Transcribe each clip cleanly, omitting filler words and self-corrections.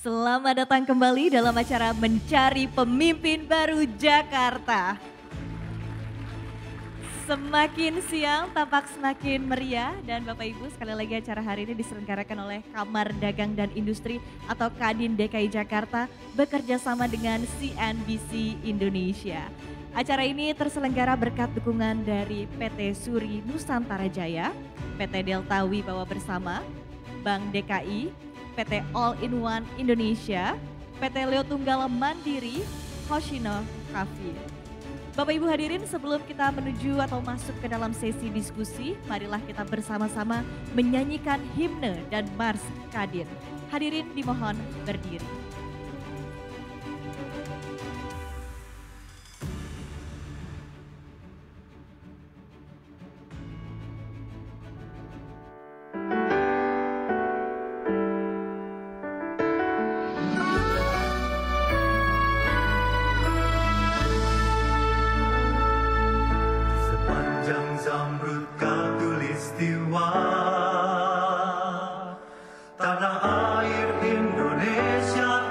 Selamat datang kembali dalam acara Mencari Pemimpin Baru Jakarta. Semakin siang tampak semakin meriah dan Bapak Ibu sekali lagi acara hari ini diselenggarakan oleh Kamar Dagang dan Industri atau Kadin DKI Jakarta bekerja sama dengan CNBC Indonesia. Acara ini terselenggara berkat dukungan dari PT Suri Nusantara Jaya, PT Delta Wibawa Bersama, Bank DKI, PT All in One Indonesia, PT Leo Tunggal Mandiri, Hoshino Coffee. Bapak Ibu hadirin, sebelum kita menuju atau masuk ke dalam sesi diskusi, marilah kita bersama-sama menyanyikan himne dan mars Kadin. Hadirin dimohon berdiri. Zamrud Katulistiwa, tanah air Indonesia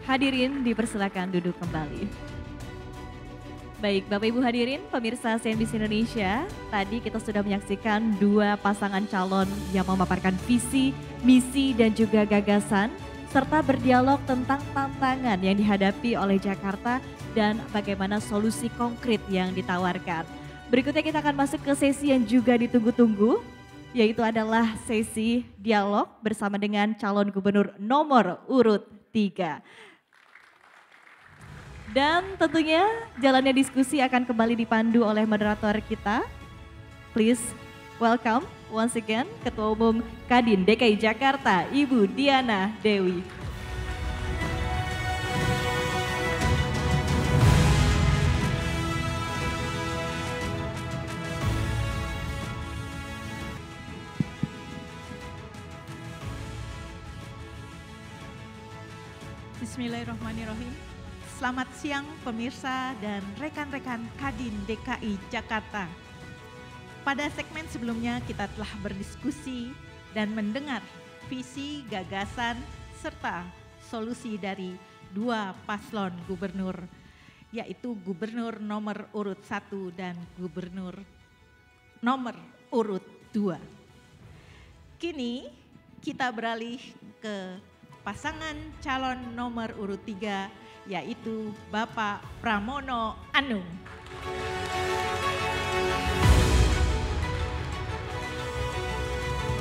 Hadirin dipersilakan duduk kembali. Baik, Bapak Ibu hadirin, pemirsa CNBC Indonesia, tadi kita sudah menyaksikan dua pasangan calon yang memaparkan visi, misi, dan juga gagasan, serta berdialog tentang tantangan yang dihadapi oleh Jakarta dan bagaimana solusi konkret yang ditawarkan. Berikutnya kita akan masuk ke sesi yang juga ditunggu-tunggu, yaitu adalah sesi dialog bersama dengan calon gubernur nomor urut 3. Dan tentunya jalannya diskusi akan kembali dipandu oleh moderator kita. Please welcome once again Ketua Umum Kadin DKI Jakarta, Ibu Diana Dewi. Bismillahirrahmanirrahim. Selamat siang pemirsa dan rekan-rekan Kadin DKI Jakarta. Pada segmen sebelumnya kita telah berdiskusi dan mendengar visi, gagasan, serta solusi dari dua paslon gubernur, yaitu gubernur nomor urut 1 dan gubernur nomor urut 2. Kini kita beralih ke pasangan calon nomor urut 3, yaitu Bapak Pramono Anung.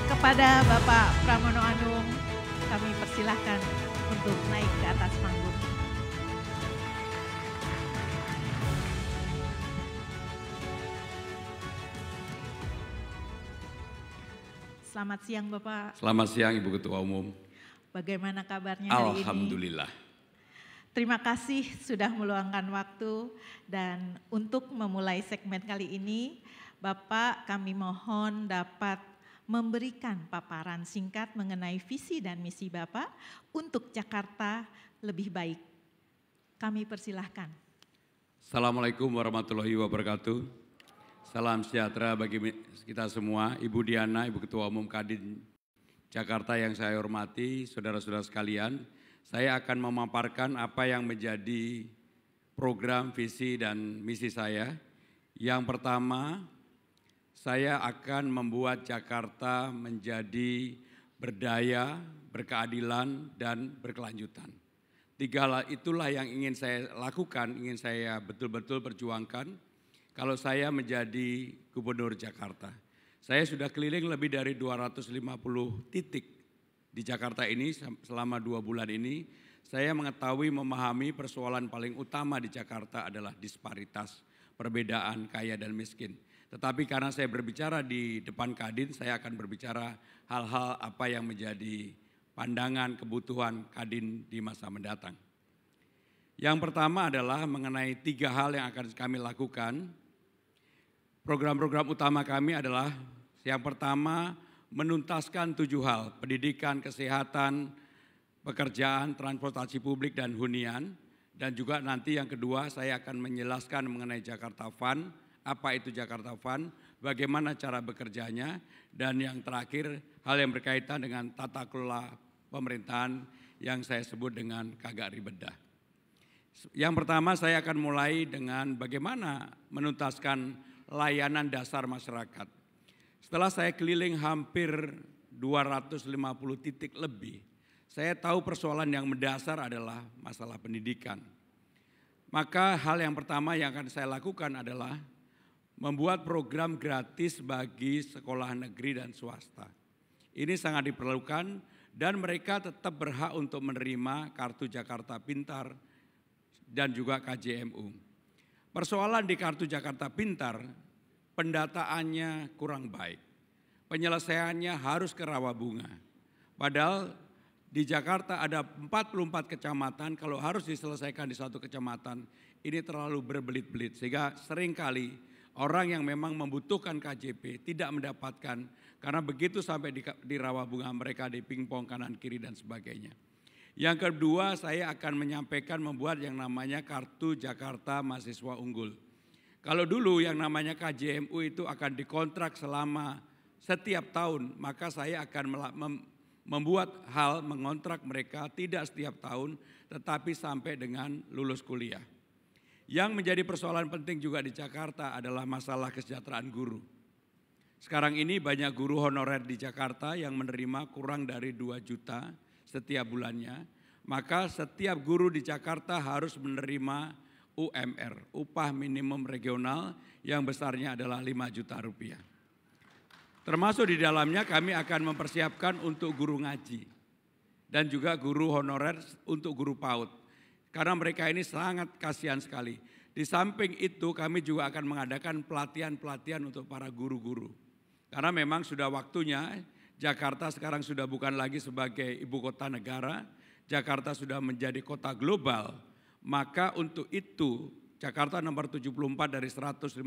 Kepada Bapak Pramono Anung, kami persilahkan untuk naik ke atas panggung. Selamat siang Bapak. Selamat siang Ibu Ketua Umum. Bagaimana kabarnya hari ini? Alhamdulillah. Terima kasih sudah meluangkan waktu, dan untuk memulai segmen kali ini, Bapak kami mohon dapat memberikan paparan singkat mengenai visi dan misi Bapak untuk Jakarta lebih baik. Kami persilahkan. Assalamualaikum warahmatullahi wabarakatuh. Salam sejahtera bagi kita semua. Ibu Diana, Ibu Ketua Umum Kadin Jakarta yang saya hormati, saudara-saudara sekalian. Saya akan memaparkan apa yang menjadi program, visi, dan misi saya. Yang pertama, saya akan membuat Jakarta menjadi berdaya, berkeadilan, dan berkelanjutan. Tiga hal itulah yang ingin saya lakukan, ingin saya betul-betul perjuangkan kalau saya menjadi gubernur Jakarta. Saya sudah keliling lebih dari 250 titik di Jakarta ini selama 2 bulan ini. Saya mengetahui, memahami persoalan paling utama di Jakarta adalah disparitas, perbedaan kaya dan miskin. Tetapi karena saya berbicara di depan Kadin, saya akan berbicara hal-hal apa yang menjadi pandangan kebutuhan Kadin di masa mendatang. Yang pertama adalah mengenai 3 hal yang akan kami lakukan. Program-program utama kami adalah yang pertama, menuntaskan 7 hal, pendidikan, kesehatan, pekerjaan, transportasi publik, dan hunian. Dan juga nanti yang kedua saya akan menjelaskan mengenai Jakarta Fund, apa itu Jakarta Fund, bagaimana cara bekerjanya, dan yang terakhir hal yang berkaitan dengan tata kelola pemerintahan yang saya sebut dengan kagak ribet dah. Yang pertama saya akan mulai dengan bagaimana menuntaskan layanan dasar masyarakat. Setelah saya keliling hampir 250 titik lebih, saya tahu persoalan yang mendasar adalah masalah pendidikan. Maka hal yang pertama yang akan saya lakukan adalah membuat program gratis bagi sekolah negeri dan swasta. Ini sangat diperlukan dan mereka tetap berhak untuk menerima kartu Jakarta Pintar dan juga KJMU. Persoalan di kartu Jakarta Pintar, pendataannya kurang baik. Penyelesaiannya harus ke Rawabunga. Padahal di Jakarta ada 44 kecamatan, kalau harus diselesaikan di satu kecamatan, ini terlalu berbelit-belit. Sehingga seringkali orang yang memang membutuhkan KJP tidak mendapatkan, karena begitu sampai di Rawabunga mereka dipingpong kanan kiri dan sebagainya. Yang kedua, saya akan menyampaikan membuat yang namanya Kartu Jakarta Mahasiswa Unggul. Kalau dulu yang namanya KJMU itu akan dikontrak selama setiap tahun, maka saya akan membuat hal mengontrak mereka tidak setiap tahun tetapi sampai dengan lulus kuliah. Yang menjadi persoalan penting juga di Jakarta adalah masalah kesejahteraan guru. Sekarang ini banyak guru honorer di Jakarta yang menerima kurang dari 2 juta setiap bulannya. Maka setiap guru di Jakarta harus menerima UMR, upah minimum regional yang besarnya adalah 5 juta rupiah. Termasuk di dalamnya kami akan mempersiapkan untuk guru ngaji dan juga guru honorer untuk guru PAUD. Karena mereka ini sangat kasihan sekali. Di samping itu kami juga akan mengadakan pelatihan-pelatihan untuk para guru-guru. Karena memang sudah waktunya Jakarta sekarang sudah bukan lagi sebagai ibu kota negara, Jakarta sudah menjadi kota global. Maka untuk itu Jakarta nomor 74 dari 156,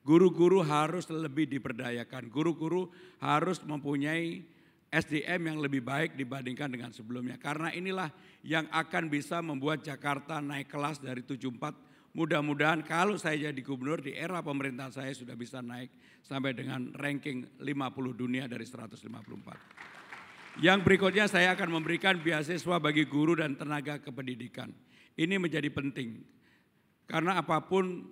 guru-guru harus lebih diberdayakan. Guru-guru harus mempunyai SDM yang lebih baik dibandingkan dengan sebelumnya. Karena inilah yang akan bisa membuat Jakarta naik kelas dari 74. Mudah-mudahan kalau saya jadi gubernur di era pemerintahan saya sudah bisa naik sampai dengan ranking 50 dunia dari 154. Yang berikutnya saya akan memberikan beasiswa bagi guru dan tenaga kependidikan. Ini menjadi penting. Karena apapun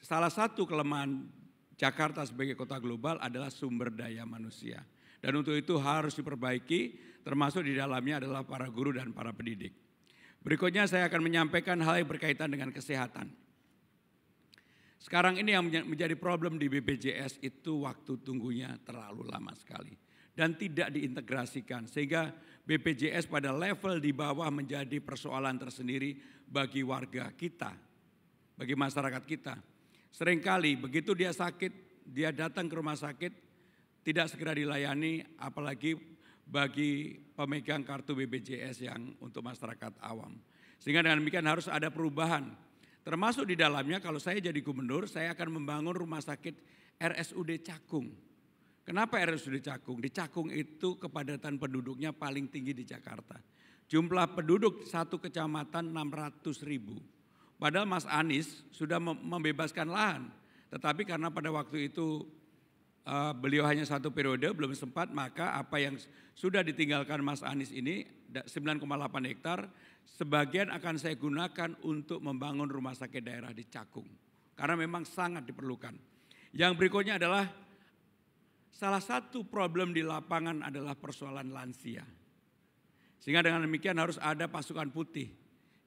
salah satu kelemahan Jakarta sebagai kota global adalah sumber daya manusia. Dan untuk itu harus diperbaiki, termasuk di dalamnya adalah para guru dan para pendidik. Berikutnya saya akan menyampaikan hal yang berkaitan dengan kesehatan. Sekarang ini yang menjadi problem di BPJS itu waktu tunggunya terlalu lama sekali. Dan tidak diintegrasikan sehingga BPJS pada level di bawah menjadi persoalan tersendiri bagi warga kita, bagi masyarakat kita. Seringkali begitu dia sakit, dia datang ke rumah sakit, tidak segera dilayani apalagi bagi pemegang kartu BPJS yang untuk masyarakat awam. Sehingga dengan demikian harus ada perubahan. Termasuk di dalamnya kalau saya jadi gubernur, saya akan membangun rumah sakit RSUD Cakung. Kenapa RSUD Cakung? Di Cakung itu kepadatan penduduknya paling tinggi di Jakarta. Jumlah penduduk satu kecamatan 600.000. Padahal Mas Anies sudah membebaskan lahan. Tetapi karena pada waktu itu beliau hanya 1 periode belum sempat, maka apa yang sudah ditinggalkan Mas Anies ini 9,8 hektar sebagian akan saya gunakan untuk membangun rumah sakit daerah di Cakung. Karena memang sangat diperlukan. Yang berikutnya adalah salah satu problem di lapangan adalah persoalan lansia. Sehingga dengan demikian harus ada pasukan putih.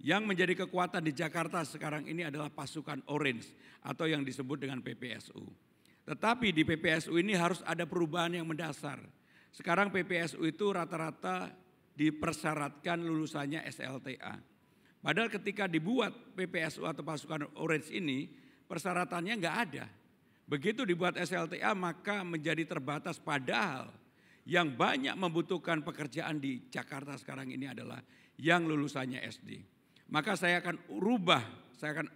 Yang menjadi kekuatan di Jakarta sekarang ini adalah pasukan orange atau yang disebut dengan PPSU. Tetapi di PPSU ini harus ada perubahan yang mendasar. Sekarang PPSU itu rata-rata dipersyaratkan lulusannya SLTA. Padahal ketika dibuat PPSU atau pasukan orange ini persyaratannya enggak ada. Begitu dibuat SLTA maka menjadi terbatas, padahal yang banyak membutuhkan pekerjaan di Jakarta sekarang ini adalah yang lulusannya SD. Maka saya akan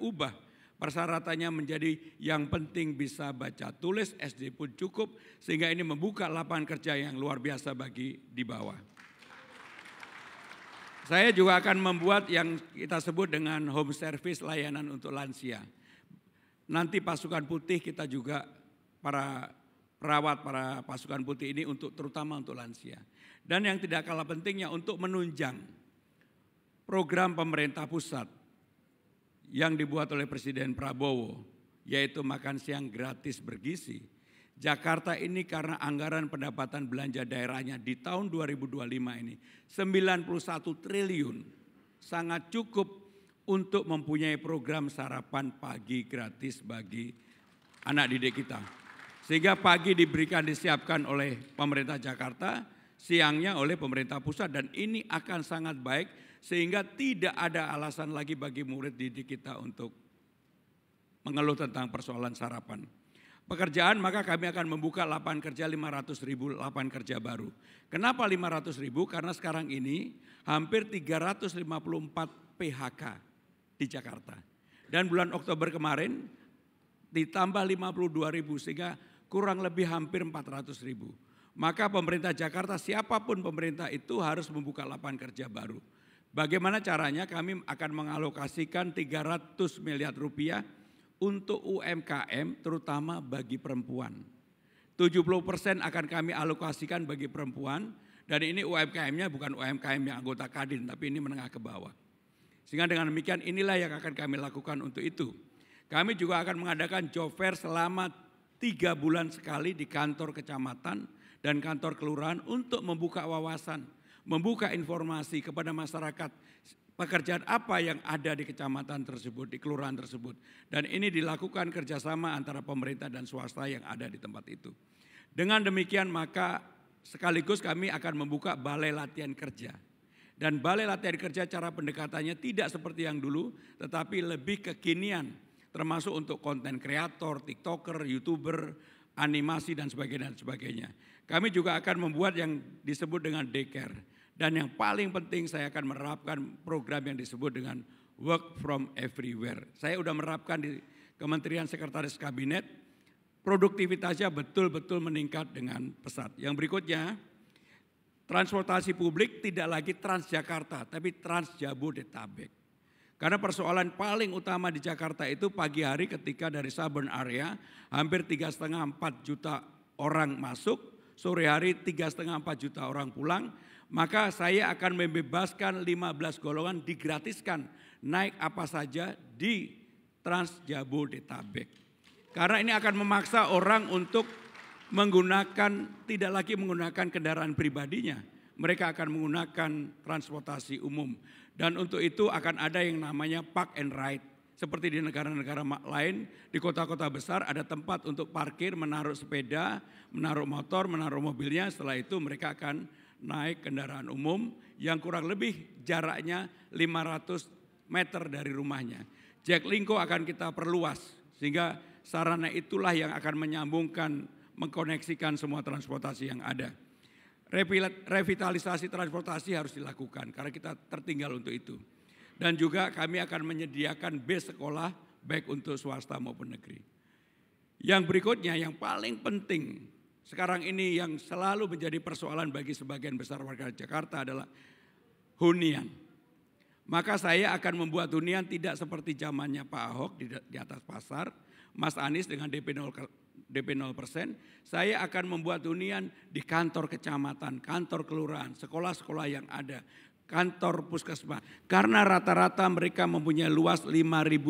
ubah persyaratannya menjadi yang penting bisa baca tulis, SD pun cukup, sehingga ini membuka lapangan kerja yang luar biasa bagi di bawah. Saya juga akan membuat yang kita sebut dengan home service, layanan untuk lansia. Nanti pasukan putih kita juga para perawat, para pasukan putih ini untuk terutama untuk lansia. Dan yang tidak kalah pentingnya untuk menunjang program pemerintah pusat yang dibuat oleh Presiden Prabowo, yaitu makan siang gratis bergizi. Jakarta ini karena anggaran pendapatan belanja daerahnya di tahun 2025 ini 91 triliun, sangat cukup untuk mempunyai program sarapan pagi gratis bagi anak didik kita. Sehingga pagi disiapkan oleh pemerintah Jakarta, siangnya oleh pemerintah pusat, dan ini akan sangat baik sehingga tidak ada alasan lagi bagi murid didik kita untuk mengeluh tentang persoalan sarapan. Pekerjaan, maka kami akan membuka lapangan kerja 500.000 lapangan kerja baru. Kenapa 500.000? Karena sekarang ini hampir 354 PHK di Jakarta. Dan bulan Oktober kemarin ditambah 52.000 sehingga kurang lebih hampir 400.000. Maka pemerintah Jakarta, siapapun pemerintah itu harus membuka lapangan kerja baru. Bagaimana caranya? Kami akan mengalokasikan 300 miliar rupiah untuk UMKM terutama bagi perempuan. 70% akan kami alokasikan bagi perempuan Dan ini UMKM-nya bukan UMKM yang anggota Kadin, tapi ini menengah ke bawah. Sehingga dengan demikian inilah yang akan kami lakukan untuk itu. Kami juga akan mengadakan job fair selama 3 bulan sekali di kantor kecamatan dan kantor kelurahan untuk membuka wawasan, membuka informasi kepada masyarakat pekerjaan apa yang ada di kecamatan tersebut, di kelurahan tersebut. Dan ini dilakukan kerjasama antara pemerintah dan swasta yang ada di tempat itu. Dengan demikian maka sekaligus kami akan membuka balai latihan kerja. Dan balai latihan kerja cara pendekatannya tidak seperti yang dulu, tetapi lebih kekinian, termasuk untuk konten kreator, tiktoker, youtuber, animasi dan sebagainya. Kami juga akan membuat yang disebut dengan daycare. Dan yang paling penting saya akan menerapkan program yang disebut dengan work from everywhere. Saya sudah menerapkan di Kementerian Sekretaris Kabinet, produktivitasnya betul-betul meningkat dengan pesat. Yang berikutnya, transportasi publik tidak lagi Transjakarta, tapi Transjabodetabek. Karena persoalan paling utama di Jakarta itu pagi hari ketika dari suburban area hampir 3,5-4 juta orang masuk, sore hari 3,5-4 juta orang pulang, maka saya akan membebaskan 15 golongan digratiskan naik apa saja di Transjabodetabek. Karena ini akan memaksa orang untuk tidak lagi menggunakan kendaraan pribadinya. Mereka akan menggunakan transportasi umum. Dan untuk itu akan ada yang namanya park and ride. Seperti di negara-negara lain, di kota-kota besar ada tempat untuk parkir, menaruh sepeda, menaruh motor, menaruh mobilnya. Setelah itu mereka akan naik kendaraan umum yang kurang lebih jaraknya 500 meter dari rumahnya. Jaklingko akan kita perluas sehingga sarana itulah yang akan menyambungkan, mengkoneksikan semua transportasi yang ada. Revitalisasi transportasi harus dilakukan karena kita tertinggal untuk itu. Dan juga kami akan menyediakan base sekolah baik untuk swasta maupun negeri. Yang berikutnya yang paling penting sekarang ini yang selalu menjadi persoalan bagi sebagian besar warga Jakarta adalah hunian. Maka saya akan membuat hunian tidak seperti zamannya Pak Ahok di atas pasar, Mas Anies dengan DP 0%, saya akan membuat hunian di kantor kecamatan, kantor kelurahan, sekolah-sekolah yang ada, kantor puskesmas. Karena rata-rata mereka mempunyai luas 5.000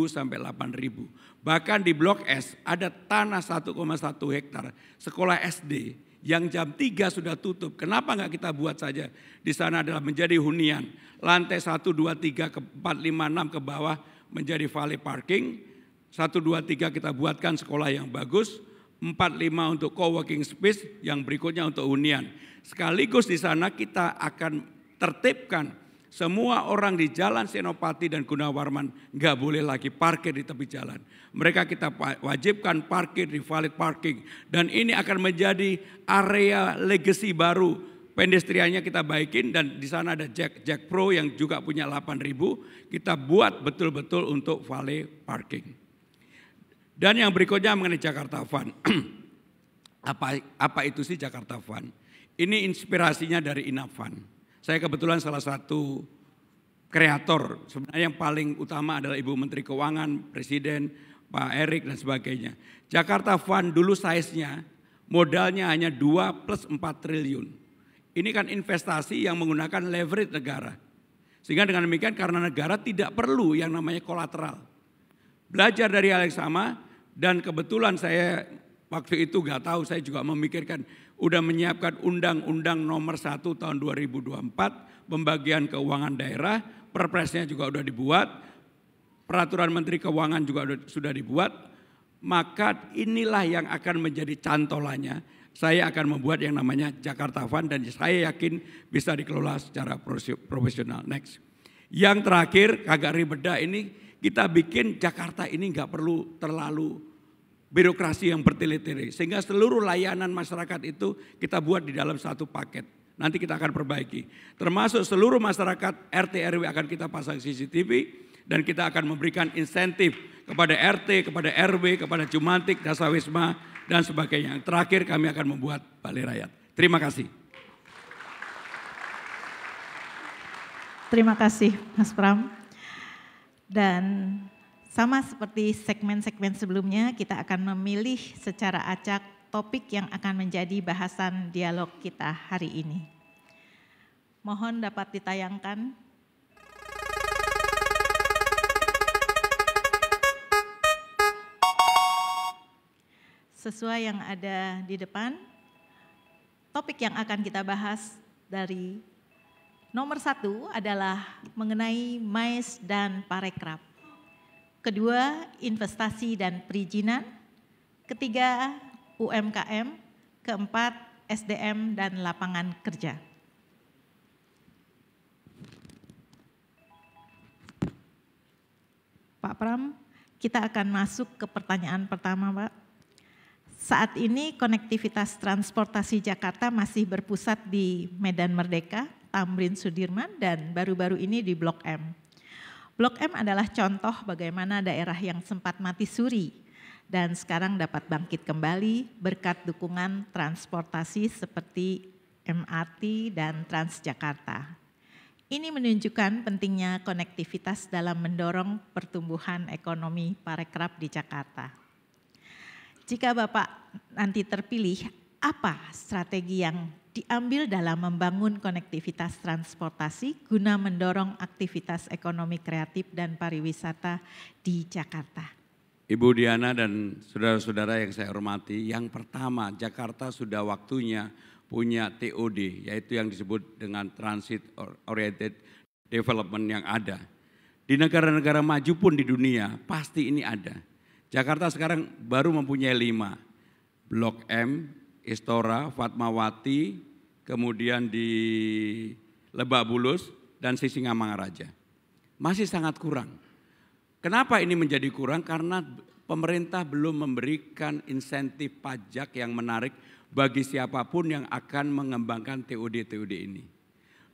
sampai 8.000. Bahkan di Blok S ada tanah 1,1 hektar sekolah SD yang jam 3 sudah tutup. Kenapa enggak kita buat saja di sana adalah menjadi hunian. Lantai 1, 2, 3, ke 4, 5, 6 ke bawah menjadi valet parking. 1, 2, 3 kita buatkan sekolah yang bagus. 4, 5 untuk co-working space, yang berikutnya untuk hunian. Sekaligus di sana kita akan tertibkan semua orang di Jalan Senopati dan Gunawarman nggak boleh lagi parkir di tepi jalan. Mereka kita wajibkan parkir di valet parking. Dan ini akan menjadi area legacy baru. Pedestriannya kita baikin dan di sana ada Jack Pro yang juga punya 8.000. Kita buat betul-betul untuk valet parking. Dan yang berikutnya mengenai Jakarta Fun. Apa itu sih Jakarta Fun? Ini inspirasinya dari Inafan. Saya kebetulan salah satu kreator. Sebenarnya yang paling utama adalah Ibu Menteri Keuangan, Presiden, Pak Erik dan sebagainya. Jakarta Fun dulu size-nya modalnya hanya 2 plus 4 triliun. Ini kan investasi yang menggunakan leverage negara. Sehingga dengan demikian karena negara tidak perlu yang namanya kolateral. Belajar dari hal yang sama dan kebetulan saya waktu itu gak tahu, saya juga memikirkan udah menyiapkan Undang-Undang Nomor 1 tahun 2024 pembagian keuangan daerah, perpresnya juga udah dibuat, peraturan Menteri Keuangan juga sudah dibuat, maka inilah yang akan menjadi cantolannya. Saya akan membuat yang namanya Jakarta Fund dan saya yakin bisa dikelola secara profesional. Next. Yang terakhir agak ribet ini. Kita bikin Jakarta ini nggak perlu terlalu birokrasi yang bertele-tele. Sehingga seluruh layanan masyarakat itu kita buat di dalam satu paket. Nanti kita akan perbaiki. Termasuk seluruh masyarakat RT RW akan kita pasang CCTV. Dan kita akan memberikan insentif kepada RT, kepada RW, kepada Jumantik, Dasawisma dan sebagainya. Yang terakhir kami akan membuat Balai Rakyat. Terima kasih. Terima kasih Mas Pram. Dan sama seperti segmen-segmen sebelumnya, kita akan memilih secara acak topik yang akan menjadi bahasan dialog kita hari ini. Mohon dapat ditayangkan. Sesuai yang ada di depan, topik yang akan kita bahas dari nomor 1 adalah mengenai MAES dan Parekraf. Kedua, investasi dan perizinan. Ketiga, UMKM. Keempat, SDM dan lapangan kerja. Pak Pram, kita akan masuk ke pertanyaan pertama, Pak. Saat ini konektivitas transportasi Jakarta masih berpusat di Medan Merdeka, Tamrin Sudirman, dan baru-baru ini di Blok M. Blok M adalah contoh bagaimana daerah yang sempat mati suri dan sekarang dapat bangkit kembali berkat dukungan transportasi seperti MRT dan Transjakarta. Ini menunjukkan pentingnya konektivitas dalam mendorong pertumbuhan ekonomi Parekraf di Jakarta. Jika Bapak nanti terpilih, apa strategi yang diambil dalam membangun konektivitas transportasi guna mendorong aktivitas ekonomi kreatif dan pariwisata di Jakarta? Ibu Diana dan saudara-saudara yang saya hormati, yang pertama Jakarta sudah waktunya punya TOD, yaitu yang disebut dengan Transit Oriented Development yang ada. Di negara-negara maju pun di dunia pasti ini ada. Jakarta sekarang baru mempunyai 5, Blok M, Istora, Fatmawati, kemudian di Lebak Bulus dan Sisingamangaraja. Masih sangat kurang. Kenapa ini menjadi kurang? Karena pemerintah belum memberikan insentif pajak yang menarik bagi siapapun yang akan mengembangkan TOD-TOD ini.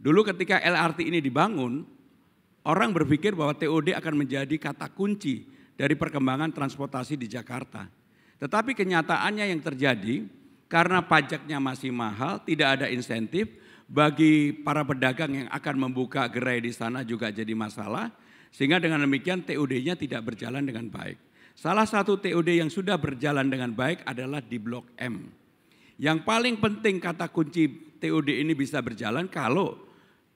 Dulu ketika LRT ini dibangun, orang berpikir bahwa TOD akan menjadi kata kunci dari perkembangan transportasi di Jakarta. Tetapi kenyataannya yang terjadi, karena pajaknya masih mahal, tidak ada insentif, bagi para pedagang yang akan membuka gerai di sana juga jadi masalah, sehingga dengan demikian TOD-nya tidak berjalan dengan baik. Salah satu TOD yang sudah berjalan dengan baik adalah di Blok M. Yang paling penting kata kunci TOD ini bisa berjalan kalau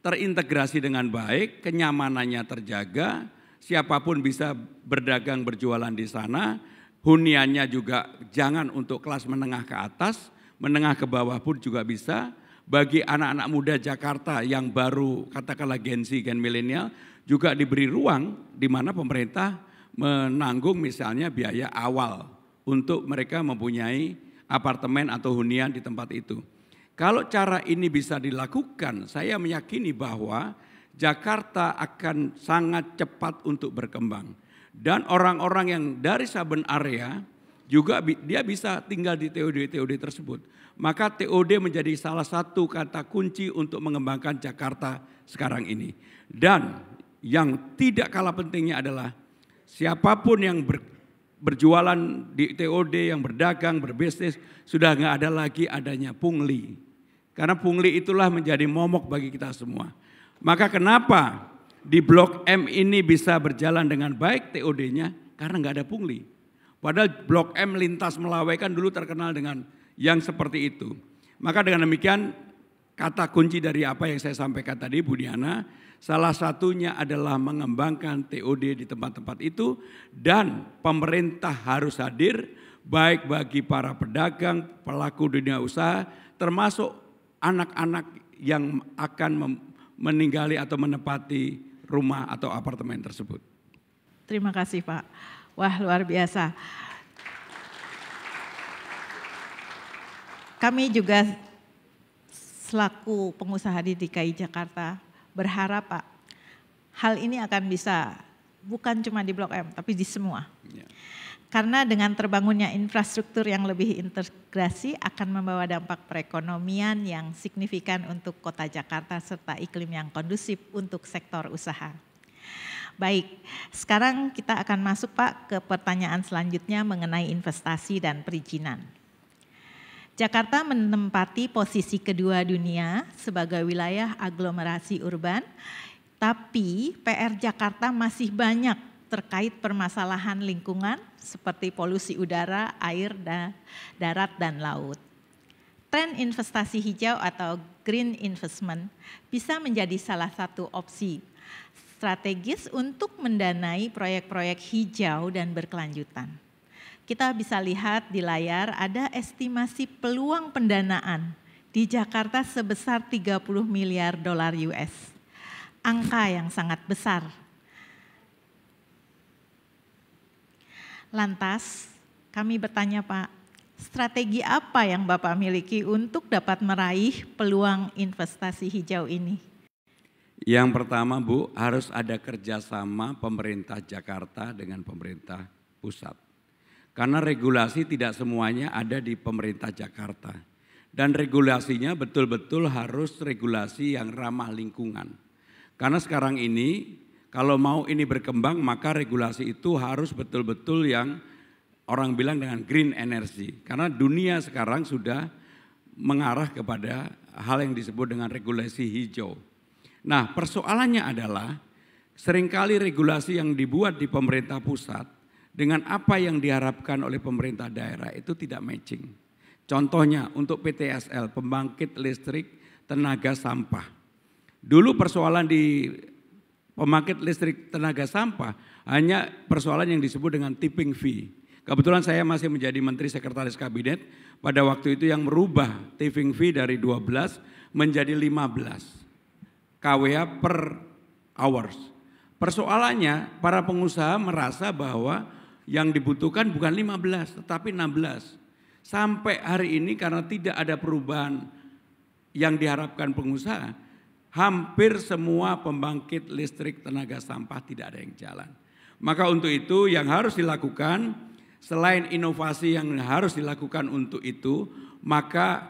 terintegrasi dengan baik, kenyamanannya terjaga, siapapun bisa berdagang berjualan di sana, huniannya juga jangan untuk kelas menengah ke atas, menengah ke bawah pun juga bisa. Bagi anak-anak muda Jakarta yang baru katakanlah Gen Z, Gen milenial juga diberi ruang di mana pemerintah menanggung misalnya biaya awal untuk mereka mempunyai apartemen atau hunian di tempat itu. Kalau cara ini bisa dilakukan, saya meyakini bahwa Jakarta akan sangat cepat untuk berkembang. Dan orang-orang yang dari saben area juga dia bisa tinggal di TOD-TOD tersebut. Maka TOD menjadi salah satu kata kunci untuk mengembangkan Jakarta sekarang ini. Dan yang tidak kalah pentingnya adalah siapapun yang berjualan di TOD, yang berdagang, berbisnis, sudah nggak ada lagi adanya pungli. Karena pungli itulah menjadi momok bagi kita semua. Maka kenapa di Blok M ini bisa berjalan dengan baik TOD-nya? Karena nggak ada pungli. Padahal Blok M lintas Melawai kan dulu terkenal dengan yang seperti itu. Maka dengan demikian kata kunci dari apa yang saya sampaikan tadi Bu Diana, salah satunya adalah mengembangkan TOD di tempat-tempat itu dan pemerintah harus hadir baik bagi para pedagang, pelaku dunia usaha termasuk anak-anak yang akan meninggali atau menempati rumah atau apartemen tersebut. Terima kasih Pak. Wah luar biasa. Kami juga selaku pengusaha di DKI Jakarta berharap Pak, hal ini akan bisa bukan cuma di Blok M tapi di semua. Ya. Karena dengan terbangunnya infrastruktur yang lebih integrasi akan membawa dampak perekonomian yang signifikan untuk kota Jakarta serta iklim yang kondusif untuk sektor usaha. Baik, sekarang kita akan masuk Pak ke pertanyaan selanjutnya mengenai investasi dan perizinan. Jakarta menempati posisi kedua dunia sebagai wilayah aglomerasi urban, tapi PR Jakarta masih banyak terkait permasalahan lingkungan seperti polusi udara, air, darat, dan laut. tren investasi hijau atau green investment bisa menjadi salah satu opsi strategis untuk mendanai proyek-proyek hijau dan berkelanjutan. Kita bisa lihat di layar ada estimasi peluang pendanaan di Jakarta sebesar 30 miliar dolar US. Angka yang sangat besar. Lantas, kami bertanya Pak, strategi apa yang Bapak miliki untuk dapat meraih peluang investasi hijau ini? Yang pertama Bu, harus ada kerjasama pemerintah Jakarta dengan pemerintah pusat. Karena regulasi tidak semuanya ada di pemerintah Jakarta. Dan regulasinya betul-betul harus regulasi yang ramah lingkungan. Karena sekarang ini kalau mau ini berkembang maka regulasi itu harus betul-betul yang orang bilang dengan green energy. Karena dunia sekarang sudah mengarah kepada hal yang disebut dengan regulasi hijau. Nah persoalannya adalah seringkali regulasi yang dibuat di pemerintah pusat dengan apa yang diharapkan oleh pemerintah daerah itu tidak matching. Contohnya untuk PTSL, pembangkit listrik tenaga sampah. Dulu persoalan di pembangkit listrik tenaga sampah hanya persoalan yang disebut dengan tipping fee. Kebetulan saya masih menjadi Menteri Sekretaris Kabinet pada waktu itu yang merubah tipping fee dari 12 menjadi 15 kWh per hours. Persoalannya para pengusaha merasa bahwa yang dibutuhkan bukan 15 tetapi 16. Sampai hari ini karena tidak ada perubahan yang diharapkan pengusaha, hampir semua pembangkit listrik tenaga sampah tidak ada yang jalan. Maka untuk itu yang harus dilakukan, selain inovasi yang harus dilakukan untuk itu, maka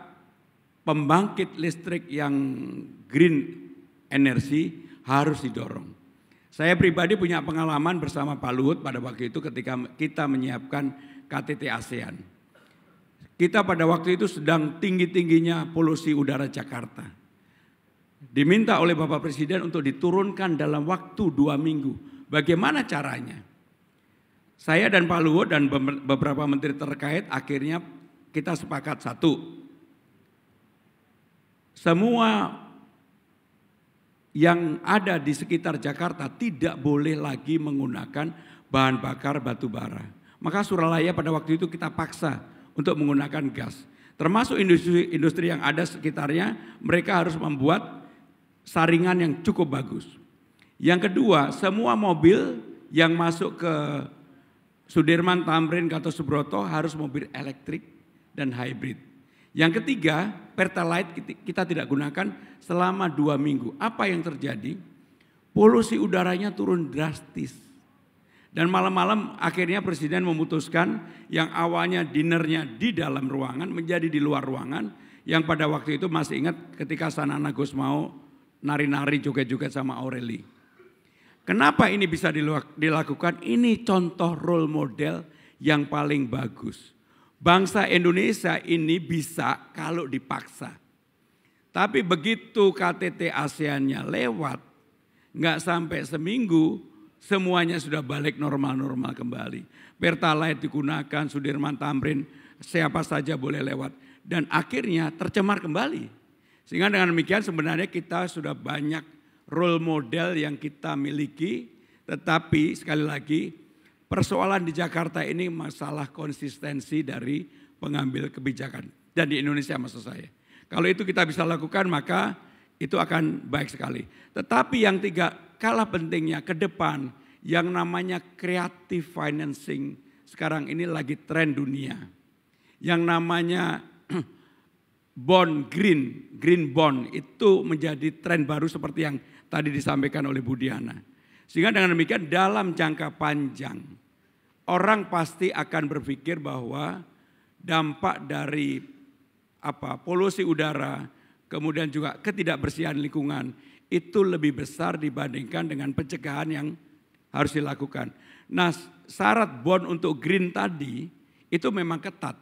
pembangkit listrik yang green energy harus didorong. Saya pribadi punya pengalaman bersama Pak Luhut pada waktu itu ketika kita menyiapkan KTT ASEAN. Kita pada waktu itu sedang tinggi-tingginya polusi udara Jakarta. Diminta oleh Bapak Presiden untuk diturunkan dalam waktu 2 minggu. Bagaimana caranya? Saya dan Pak Luhut dan beberapa menteri terkait akhirnya kita sepakat satu. Semua yang ada di sekitar Jakarta tidak boleh lagi menggunakan bahan bakar batu bara. Maka Suralaya pada waktu itu kita paksa untuk menggunakan gas. Termasuk industri yang ada sekitarnya, mereka harus membuat saringan yang cukup bagus. Yang kedua, semua mobil yang masuk ke Sudirman, Tamrin, Gatot Subroto harus mobil elektrik dan hybrid. Yang ketiga, Pertalite kita tidak gunakan selama 2 minggu. Apa yang terjadi? Polusi udaranya turun drastis. Dan malam-malam akhirnya Presiden memutuskan yang awalnya dinernya di dalam ruangan menjadi di luar ruangan. Yang pada waktu itu masih ingat ketika Sanana Gusmao nari-nari joget-joget sama Aureli. Kenapa ini bisa dilakukan? Ini contoh role model yang paling bagus. Bangsa Indonesia ini bisa kalau dipaksa. Tapi begitu KTT ASEAN-nya lewat, nggak sampai seminggu, semuanya sudah balik normal-normal kembali. Pertalite digunakan, Sudirman, Tamrin, siapa saja boleh lewat. Dan akhirnya tercemar kembali. Sehingga dengan demikian sebenarnya kita sudah banyak role model yang kita miliki. Tetapi sekali lagi persoalan di Jakarta ini masalah konsistensi dari pengambil kebijakan. Dan di Indonesia maksud saya. Kalau itu kita bisa lakukan maka itu akan baik sekali. Tetapi yang tiga kalah pentingnya ke depan yang namanya creative financing sekarang ini lagi tren dunia. Yang namanya bond green bond itu menjadi tren baru seperti yang tadi disampaikan oleh Bu Diana. Sehingga dengan demikian dalam jangka panjang orang pasti akan berpikir bahwa dampak dari polusi udara, kemudian juga ketidakbersihan lingkungan itu lebih besar dibandingkan dengan pencegahan yang harus dilakukan. Nah, syarat bond untuk green tadi itu memang ketat.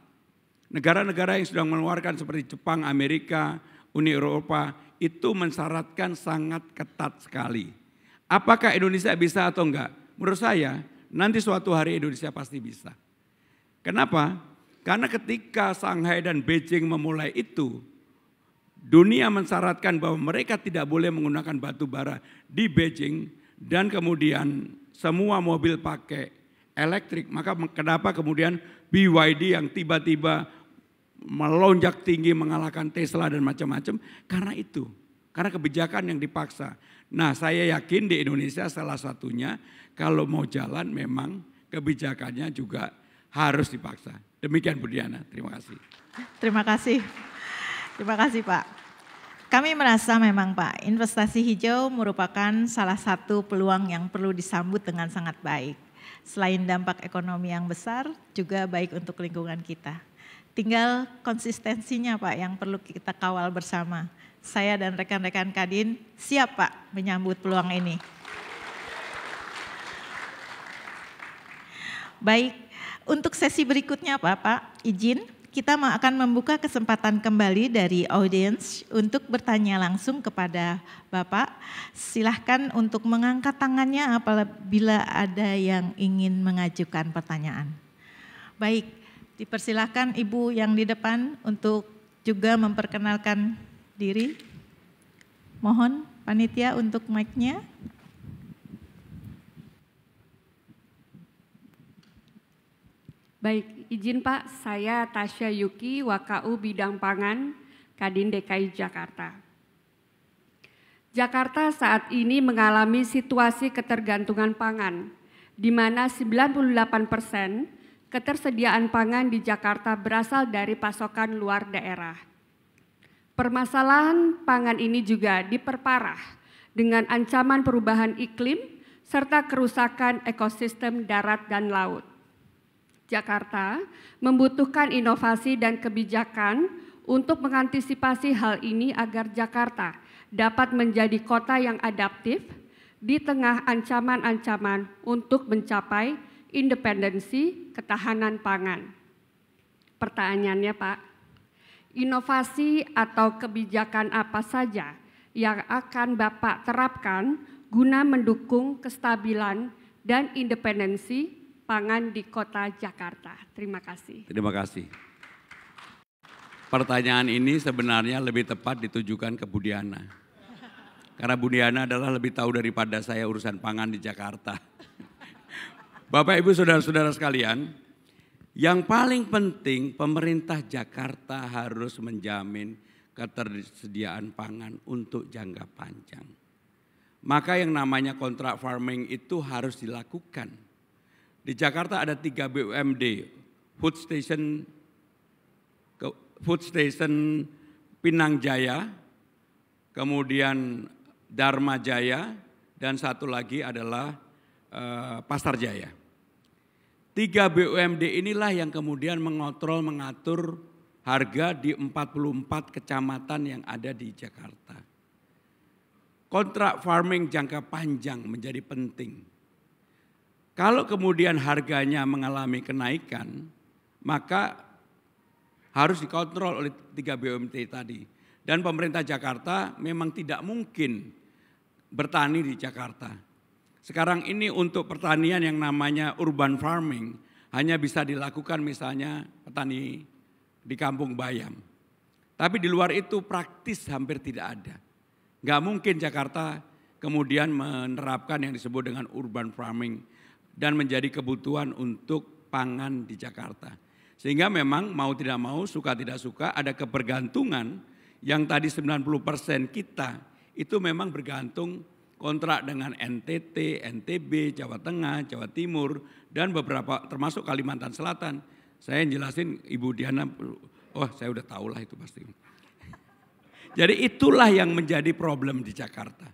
Negara-negara yang sudah mengeluarkan seperti Jepang, Amerika, Uni Eropa itu mensyaratkan sangat ketat sekali. Apakah Indonesia bisa atau enggak? Menurut saya nanti suatu hari Indonesia pasti bisa. Kenapa? Karena ketika Shanghai dan Beijing memulai itu, dunia mensyaratkan bahwa mereka tidak boleh menggunakan batu bara di Beijing dan kemudian semua mobil pakai elektrik. Maka kenapa kemudian BYD yang tiba-tiba melonjak tinggi mengalahkan Tesla dan macam-macam? Karena itu, karena kebijakan yang dipaksa. Nah, saya yakin di Indonesia salah satunya kalau mau jalan memang kebijakannya juga harus dipaksa. Demikian Bu Diana, terima kasih. Terima kasih. Terima kasih Pak. Kami merasa memang Pak, investasi hijau merupakan salah satu peluang yang perlu disambut dengan sangat baik. Selain dampak ekonomi yang besar, juga baik untuk lingkungan kita. Tinggal konsistensinya Pak yang perlu kita kawal bersama. Saya dan rekan-rekan Kadin siap Pak menyambut peluang ini. Baik, untuk sesi berikutnya Pak, izin kita akan membuka kesempatan kembali dari audiens untuk bertanya langsung kepada Bapak. Silahkan untuk mengangkat tangannya apabila ada yang ingin mengajukan pertanyaan. Baik, dipersilahkan Ibu yang di depan untuk juga memperkenalkan diri. Mohon panitia untuk mic-nya. Baik, izin Pak, saya Tasya Yuki, WKU Bidang Pangan, Kadin DKI Jakarta. Jakarta saat ini mengalami situasi ketergantungan pangan, di mana 98% ketersediaan pangan di Jakarta berasal dari pasokan luar daerah. Permasalahan pangan ini juga diperparah dengan ancaman perubahan iklim serta kerusakan ekosistem darat dan laut. Jakarta membutuhkan inovasi dan kebijakan untuk mengantisipasi hal ini agar Jakarta dapat menjadi kota yang adaptif di tengah ancaman-ancaman untuk mencapai independensi ketahanan pangan. Pertanyaannya Pak, inovasi atau kebijakan apa saja yang akan Bapak terapkan guna mendukung kestabilan dan independensi pangan di kota Jakarta? Terima kasih. Terima kasih. Pertanyaan ini sebenarnya lebih tepat ditujukan ke Bu Diana. Karena Bu Diana adalah lebih tahu daripada saya urusan pangan di Jakarta. Bapak Ibu Saudara-saudara sekalian, yang paling penting pemerintah Jakarta harus menjamin ketersediaan pangan untuk jangka panjang. Maka yang namanya kontrak farming itu harus dilakukan. Di Jakarta ada 3 BUMD, Food Station Pinang Jaya, kemudian Dharma Jaya, dan satu lagi adalah Pasar Jaya. 3 BUMD inilah yang kemudian mengontrol, mengatur harga di 44 kecamatan yang ada di Jakarta. Kontrak farming jangka panjang menjadi penting. Kalau kemudian harganya mengalami kenaikan, maka harus dikontrol oleh 3 BUMD tadi. Dan pemerintah Jakarta memang tidak mungkin bertani di Jakarta. Sekarang ini untuk pertanian yang namanya urban farming hanya bisa dilakukan misalnya petani di Kampung Bayam. Tapi di luar itu praktis hampir tidak ada. Nggak mungkin Jakarta kemudian menerapkan yang disebut dengan urban farming dan menjadi kebutuhan untuk pangan di Jakarta. Sehingga memang mau tidak mau, suka tidak suka ada kebergantungan yang tadi 90% kita itu memang bergantung kontrak dengan NTT, NTB, Jawa Tengah, Jawa Timur, dan beberapa termasuk Kalimantan Selatan. Saya jelasin Ibu Diana, oh saya udah tahu lah itu pasti. Jadi itulah yang menjadi problem di Jakarta.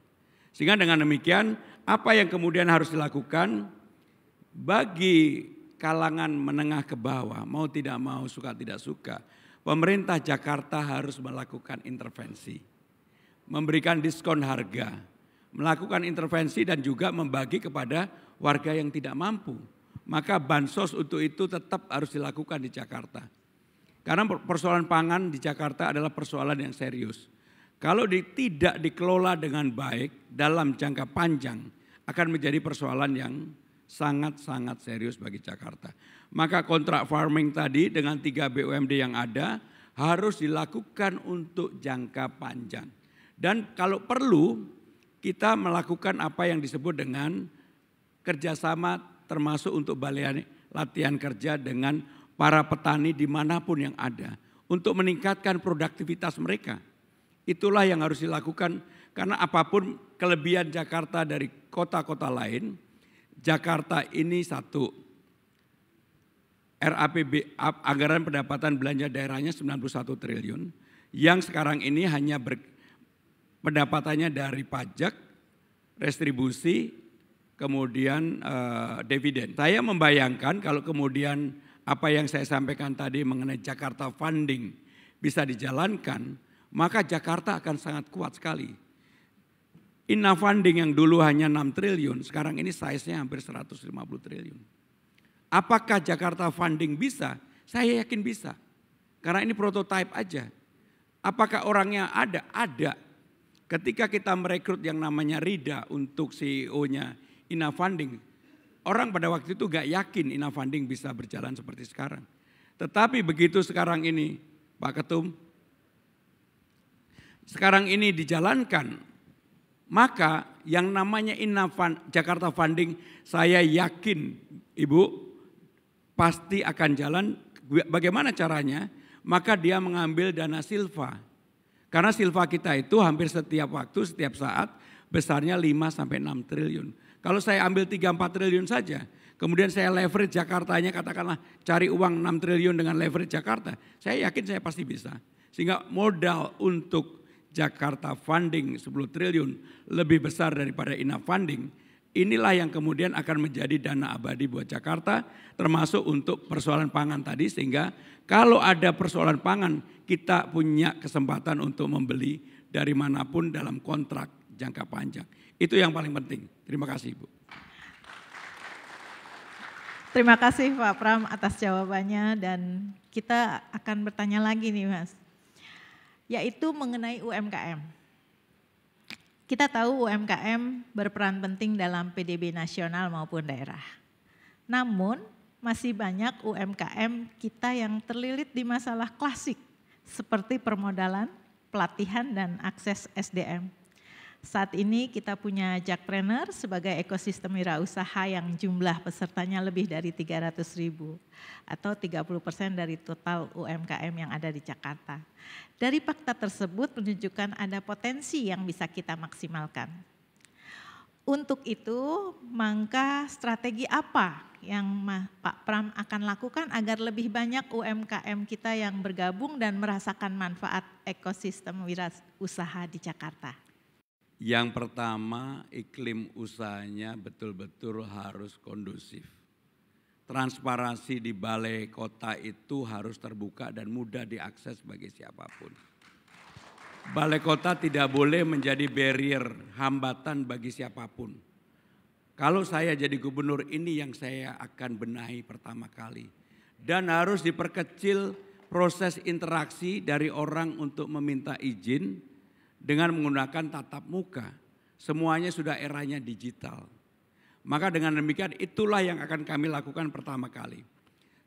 Sehingga dengan demikian apa yang kemudian harus dilakukan bagi kalangan menengah ke bawah, mau tidak mau, suka tidak suka, pemerintah Jakarta harus melakukan intervensi, memberikan diskon harga, melakukan intervensi dan juga membagi kepada warga yang tidak mampu. Maka bansos untuk itu tetap harus dilakukan di Jakarta. Karena persoalan pangan di Jakarta adalah persoalan yang serius. Kalau tidak dikelola dengan baik dalam jangka panjang akan menjadi persoalan yang sangat-sangat serius bagi Jakarta. Maka kontrak farming tadi dengan 3 BUMD yang ada harus dilakukan untuk jangka panjang. Dan kalau perlu kita melakukan apa yang disebut dengan kerjasama termasuk untuk balai latihan kerja dengan para petani dimanapun yang ada untuk meningkatkan produktivitas mereka. Itulah yang harus dilakukan karena apapun kelebihan Jakarta dari kota-kota lain, Jakarta ini satu, RAPB, anggaran pendapatan belanja daerahnya 91 triliun, yang sekarang ini hanya pendapatannya dari pajak, restribusi, kemudian dividen. Saya membayangkan kalau kemudian apa yang saya sampaikan tadi mengenai Jakarta Funding bisa dijalankan, maka Jakarta akan sangat kuat sekali. Funding yang dulu hanya 6 triliun, sekarang ini size-nya hampir 150 triliun. Apakah Jakarta Funding bisa? Saya yakin bisa. Karena ini prototipe aja. Apakah orangnya ada? Ada. Ketika kita merekrut yang namanya Rida untuk CEO-nya Funding, orang pada waktu itu gak yakin Funding bisa berjalan seperti sekarang. Tetapi begitu sekarang ini, Pak Ketum, sekarang ini dijalankan, maka yang namanya Jakarta Funding saya yakin Ibu pasti akan jalan. Bagaimana caranya? Maka dia mengambil dana silva. Karena silva kita itu hampir setiap waktu, setiap saat besarnya 5-6 triliun. Kalau saya ambil 3-4 triliun saja, kemudian saya leverage Jakartanya katakanlah cari uang 6 triliun dengan leverage Jakarta, saya yakin saya pasti bisa. Sehingga modal untuk Jakarta Funding 10 triliun lebih besar daripada Funding. Inilah yang kemudian akan menjadi dana abadi buat Jakarta termasuk untuk persoalan pangan tadi, sehingga kalau ada persoalan pangan kita punya kesempatan untuk membeli dari manapun dalam kontrak jangka panjang. Itu yang paling penting. Terima kasih Ibu. Terima kasih Pak Pram atas jawabannya dan kita akan bertanya lagi nih Mas. Yaitu mengenai UMKM. Kita tahu UMKM berperan penting dalam PDB nasional maupun daerah. Namun masih banyak UMKM kita yang terlilit di masalah klasik seperti permodalan, pelatihan dan akses SDM. Saat ini kita punya Jakpreneur sebagai ekosistem wirausaha yang jumlah pesertanya lebih dari 300.000 atau 30% dari total UMKM yang ada di Jakarta. Dari fakta tersebut menunjukkan ada potensi yang bisa kita maksimalkan. Untuk itu, maka strategi apa yang Pak Pram akan lakukan agar lebih banyak UMKM kita yang bergabung dan merasakan manfaat ekosistem wirausaha di Jakarta? Yang pertama, iklim usahanya betul-betul harus kondusif. Transparansi di balai kota itu harus terbuka dan mudah diakses bagi siapapun. Balai kota tidak boleh menjadi barrier, hambatan bagi siapapun. Kalau saya jadi gubernur, ini yang saya akan benahi pertama kali. Dan harus diperkecil proses interaksi dari orang untuk meminta izin dengan menggunakan tatap muka. Semuanya sudah eranya digital. Maka dengan demikian itulah yang akan kami lakukan pertama kali.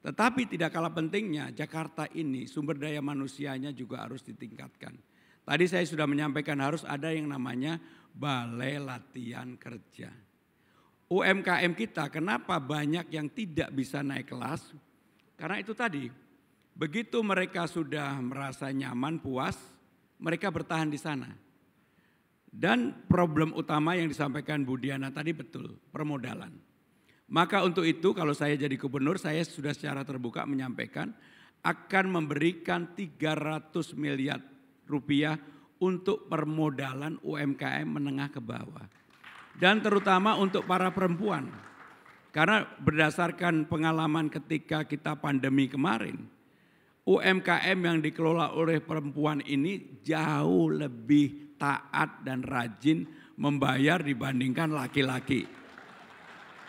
Tetapi tidak kalah pentingnya Jakarta ini sumber daya manusianya juga harus ditingkatkan. Tadi saya sudah menyampaikan harus ada yang namanya balai latihan kerja. UMKM kita kenapa banyak yang tidak bisa naik kelas? Karena itu tadi, begitu mereka sudah merasa nyaman, puas, mereka bertahan di sana. Dan problem utama yang disampaikan Bu Diana tadi betul, permodalan. Maka untuk itu kalau saya jadi gubernur, saya sudah secara terbuka menyampaikan akan memberikan 300 miliar rupiah untuk permodalan UMKM menengah ke bawah. Dan terutama untuk para perempuan. Karena berdasarkan pengalaman ketika kita pandemi kemarin, UMKM yang dikelola oleh perempuan ini jauh lebih taat dan rajin membayar dibandingkan laki-laki.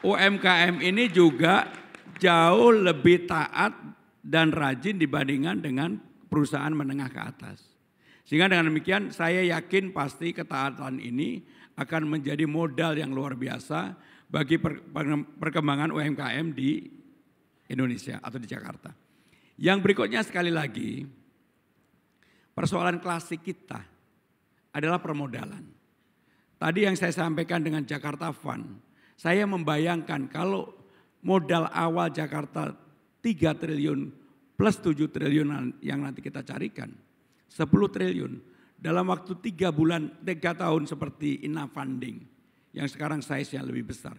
UMKM ini juga jauh lebih taat dan rajin dibandingkan dengan perusahaan menengah ke atas. Sehingga dengan demikian saya yakin pasti ketaatan ini akan menjadi modal yang luar biasa bagi perkembangan UMKM di Indonesia atau di Jakarta. Yang berikutnya sekali lagi, persoalan klasik kita adalah permodalan. Tadi yang saya sampaikan dengan Jakarta Fund, saya membayangkan kalau modal awal Jakarta 3 triliun plus 7 triliun yang nanti kita carikan, 10 triliun dalam waktu 3 tahun seperti Ina Funding yang sekarang size-nya lebih besar.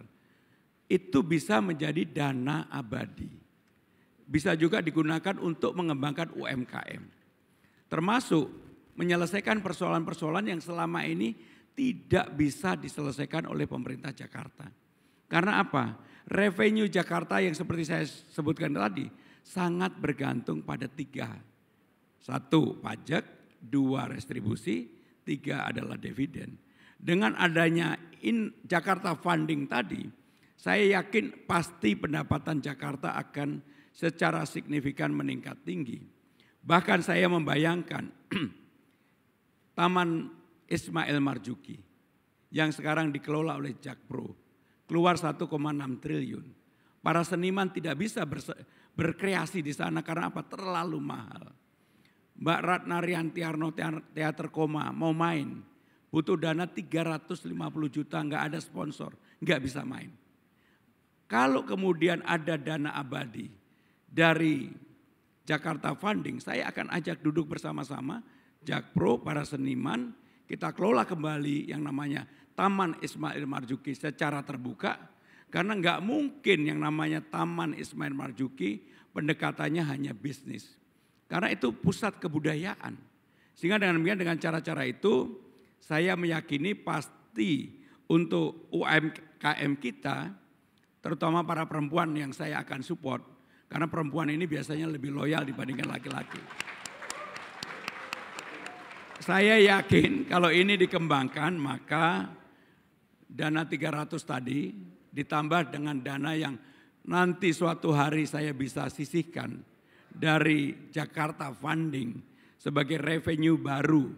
Itu bisa menjadi dana abadi. Bisa juga digunakan untuk mengembangkan UMKM. Termasuk menyelesaikan persoalan-persoalan yang selama ini tidak bisa diselesaikan oleh pemerintah Jakarta. Karena apa? Revenue Jakarta yang seperti saya sebutkan tadi sangat bergantung pada 3. 1, pajak, 2, restribusi, 3 adalah dividen. Dengan adanya Jakarta Funding tadi, saya yakin pasti pendapatan Jakarta akan secara signifikan meningkat tinggi. Bahkan saya membayangkan Taman Ismail Marzuki yang sekarang dikelola oleh Jakpro keluar 1,6 triliun. Para seniman tidak bisa berkreasi di sana karena apa? Terlalu mahal. Mbak Ratna Riantiarno Teater Koma mau main, butuh dana 350 juta, nggak ada sponsor, nggak bisa main. Kalau kemudian ada dana abadi dari Jakarta Funding, saya akan ajak duduk bersama-sama Jakpro, para seniman, kita kelola kembali yang namanya Taman Ismail Marzuki secara terbuka. Karena nggak mungkin yang namanya Taman Ismail Marzuki pendekatannya hanya bisnis. Karena itu pusat kebudayaan. Sehingga dengan cara-cara itu saya meyakini pasti untuk UMKM kita, terutama para perempuan yang saya akan support. Karena perempuan ini biasanya lebih loyal dibandingkan laki-laki. Saya yakin kalau ini dikembangkan maka dana 300 tadi ditambah dengan dana yang nanti suatu hari saya bisa sisihkan dari Jakarta Funding sebagai revenue baru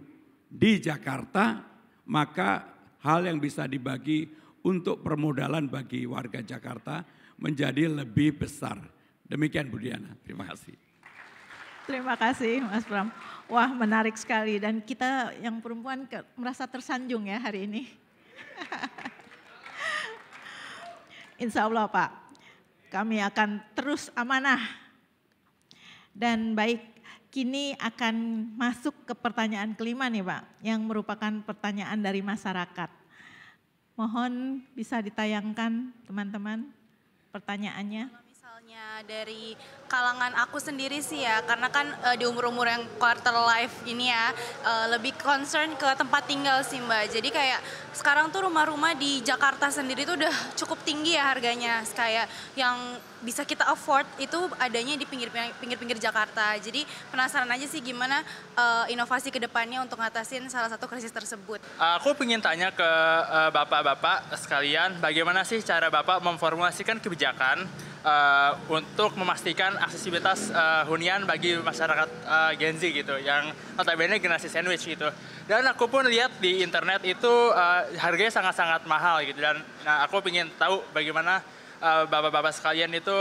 di Jakarta, maka hal yang bisa dibagi untuk permodalan bagi warga Jakarta menjadi lebih besar. Demikian Bu Diana, terima kasih. Terima kasih Mas Pram. Wah, menarik sekali dan kita yang perempuan merasa tersanjung ya hari ini. Insya Allah Pak, kami akan terus amanah. Dan baik, kini akan masuk ke pertanyaan kelima nih Pak, yang merupakan pertanyaan dari masyarakat. Mohon bisa ditayangkan teman-teman pertanyaannya. Dari kalangan aku sendiri sih ya, karena kan di umur-umur yang quarter life ini ya lebih concern ke tempat tinggal sih Mbak. Jadi kayak sekarang tuh rumah-rumah di Jakarta sendiri tuh udah cukup tinggi ya harganya. Kayak yang bisa kita afford itu adanya di pinggir-pinggir Jakarta. Jadi penasaran aja sih gimana inovasi ke depannya untuk ngatasin salah satu krisis tersebut. Aku ingin tanya ke bapak-bapak sekalian, bagaimana sih cara bapak memformulasikan kebijakan untuk memastikan aksesibilitas hunian bagi masyarakat Gen Z gitu, yang notabene generasi sandwich gitu. Dan aku pun lihat di internet itu harganya sangat-sangat mahal gitu, dan aku ingin tahu bagaimana bapak-bapak sekalian itu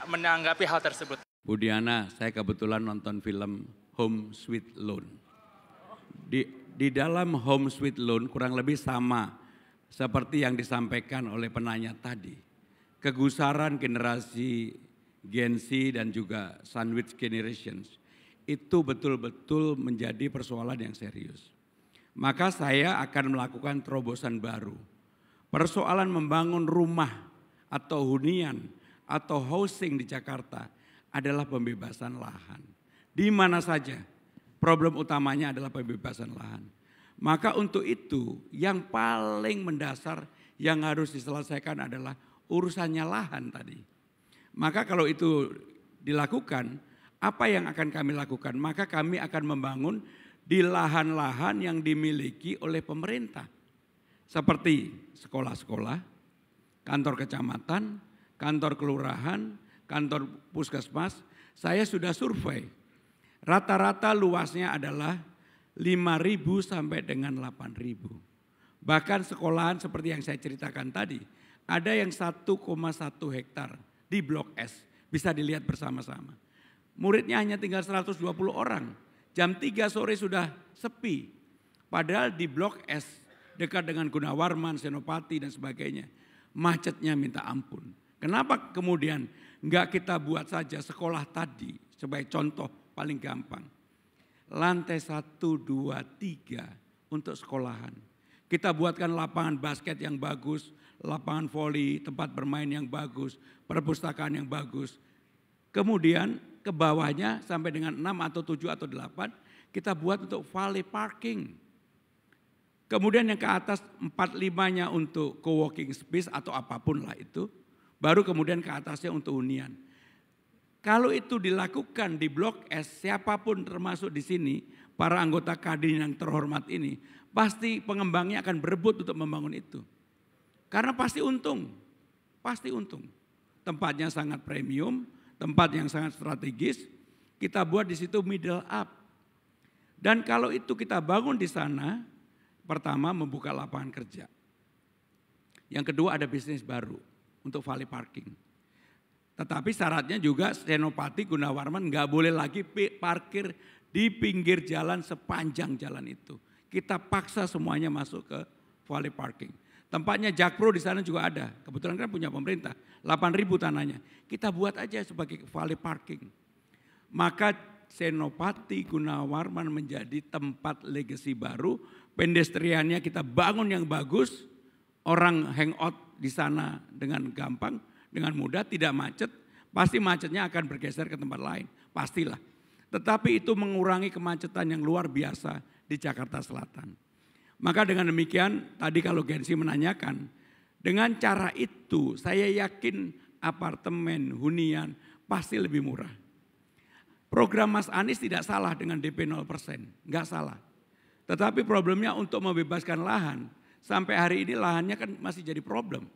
menanggapi hal tersebut. Bu Diana, saya kebetulan nonton film Home Sweet Loan. Di dalam Home Sweet Loan kurang lebih sama seperti yang disampaikan oleh penanya tadi. Kegusaran generasi Gen Z dan juga sandwich generations itu betul-betul menjadi persoalan yang serius. Maka saya akan melakukan terobosan baru. Persoalan membangun rumah atau hunian atau housing di Jakarta adalah pembebasan lahan. Di mana saja problem utamanya adalah pembebasan lahan. Maka untuk itu yang paling mendasar yang harus diselesaikan adalah urusannya lahan tadi. Maka kalau itu dilakukan, apa yang akan kami lakukan? Maka kami akan membangun di lahan-lahan yang dimiliki oleh pemerintah. Seperti sekolah-sekolah, kantor kecamatan, kantor kelurahan, kantor puskesmas. Saya sudah survei. Rata-rata luasnya adalah 5.000 sampai dengan 8.000. Bahkan sekolahan seperti yang saya ceritakan tadi, ada yang 1,1 hektar di Blok S. Bisa dilihat bersama-sama. Muridnya hanya tinggal 120 orang. Jam 3 sore sudah sepi. Padahal di Blok S dekat dengan Gunawarman, Senopati dan sebagainya. Macetnya minta ampun. Kenapa kemudian enggak kita buat saja sekolah tadi sebagai contoh paling gampang. Lantai 1, 2, 3 untuk sekolahan. Kita buatkan lapangan basket yang bagus, lapangan voli, tempat bermain yang bagus, perpustakaan yang bagus. Kemudian ke bawahnya sampai dengan 6 atau 7 atau 8 kita buat untuk valet parking. Kemudian yang ke atas 4-5-nya untuk co-working space atau apapun lah itu. Baru kemudian ke atasnya untuk hunian. Kalau itu dilakukan di Blok S, siapapun termasuk di sini, para anggota Kadin yang terhormat ini, pasti pengembangnya akan berebut untuk membangun itu. Karena pasti untung, pasti untung. Tempatnya sangat premium, tempat yang sangat strategis, kita buat di situ middle up. Dan kalau itu kita bangun di sana, pertama membuka lapangan kerja. Yang kedua ada bisnis baru untuk valet parking. Tetapi syaratnya juga Senopati, Gunawarman nggak boleh lagi parkir di pinggir jalan sepanjang jalan itu. Kita paksa semuanya masuk ke valet parking. Tempatnya Jakpro di sana juga ada. Kebetulan kan punya pemerintah. 8.000 tanahnya. Kita buat aja sebagai valet parking. Maka Senopati, Gunawarman menjadi tempat legasi baru. Pedestriannya kita bangun yang bagus. Orang hangout di sana dengan gampang, dengan mudah, tidak macet. Pasti macetnya akan bergeser ke tempat lain. Pastilah. Tetapi itu mengurangi kemacetan yang luar biasa di Jakarta Selatan. Maka dengan demikian tadi kalau Gensi menanyakan, dengan cara itu saya yakin apartemen, hunian pasti lebih murah. Program Mas Anies tidak salah dengan DP 0%, enggak salah. Tetapi problemnya untuk membebaskan lahan, sampai hari ini lahannya kan masih jadi problem.